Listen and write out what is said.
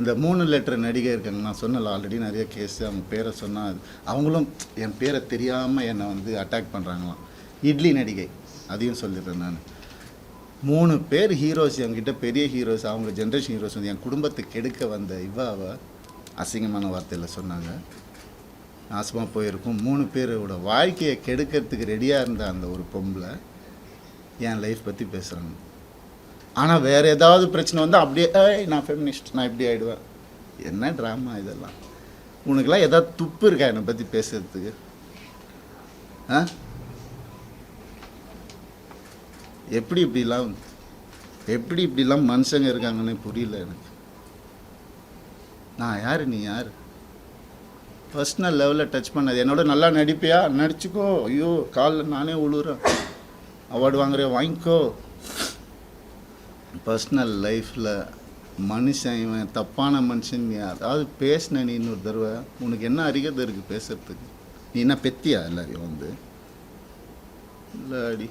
இந்த 3 லெட்டர் நடிகை இருக்காங்க, நான் சொன்னல ஆல்ரெடி நிறைய கேஸ். அவங்க பேரை சொன்னால் அவங்களும் என் பேரை தெரியாமல் என்னை வந்து அட்டாக் பண்ணுறாங்களாம். இட்லி நடிகை, அதையும் சொல்லிடுறேன் நான். 3 பேர் ஹீரோஸ் என்கிட்ட, பெரிய ஹீரோஸ், அவங்க ஜென்ரேஷன் ஹீரோஸ் வந்து என் குடும்பத்தை கெடுக்க வந்த இவாவை அசிங்கமான வார்த்தையில் சொன்னாங்க. நாசமாக போயிருக்கும். 3 பேரோட வாழ்க்கையை கெடுக்கிறதுக்கு ரெடியாக இருந்த அந்த ஒரு பொம்பளை என் லைஃப் பற்றி பேசுகிறாங்க. ஆனால் வேறு ஏதாவது பிரச்சனை வந்து அப்படியே நான் ஃபெமினிஸ்ட், நான் இப்படி ஆகிடுவேன். என்ன ட்ராமா இதெல்லாம்? உனக்கெல்லாம் ஏதாவது துப்பு இருக்கா என்னை பற்றி பேசுறதுக்கு? ஆ, எப்படி இப்படிலாம் மனுஷங்க இருக்காங்கன்னு புரியல எனக்கு. நான் யார், நீ யார்? பர்சனல் லெவலில் டச் பண்ணது. என்னோட நல்லா நடிப்பியா, நடிச்சுக்கோ. ஐயோ, காலில் நானே உழுறேன். அவார்டு வாங்குறேன், வாங்கிக்கோ. பர்சனல் லைஃப்பில் மனுஷன் இவன் தப்பான மனுஷன் நீ அதாவது பேசின நீ இன்னொரு தடவை, உனக்கு என்ன அறிகதை இருக்குது பேசுறதுக்கு? நீ என்ன பெத்தியா எல்லாரையும் வந்து? இல்லை அடி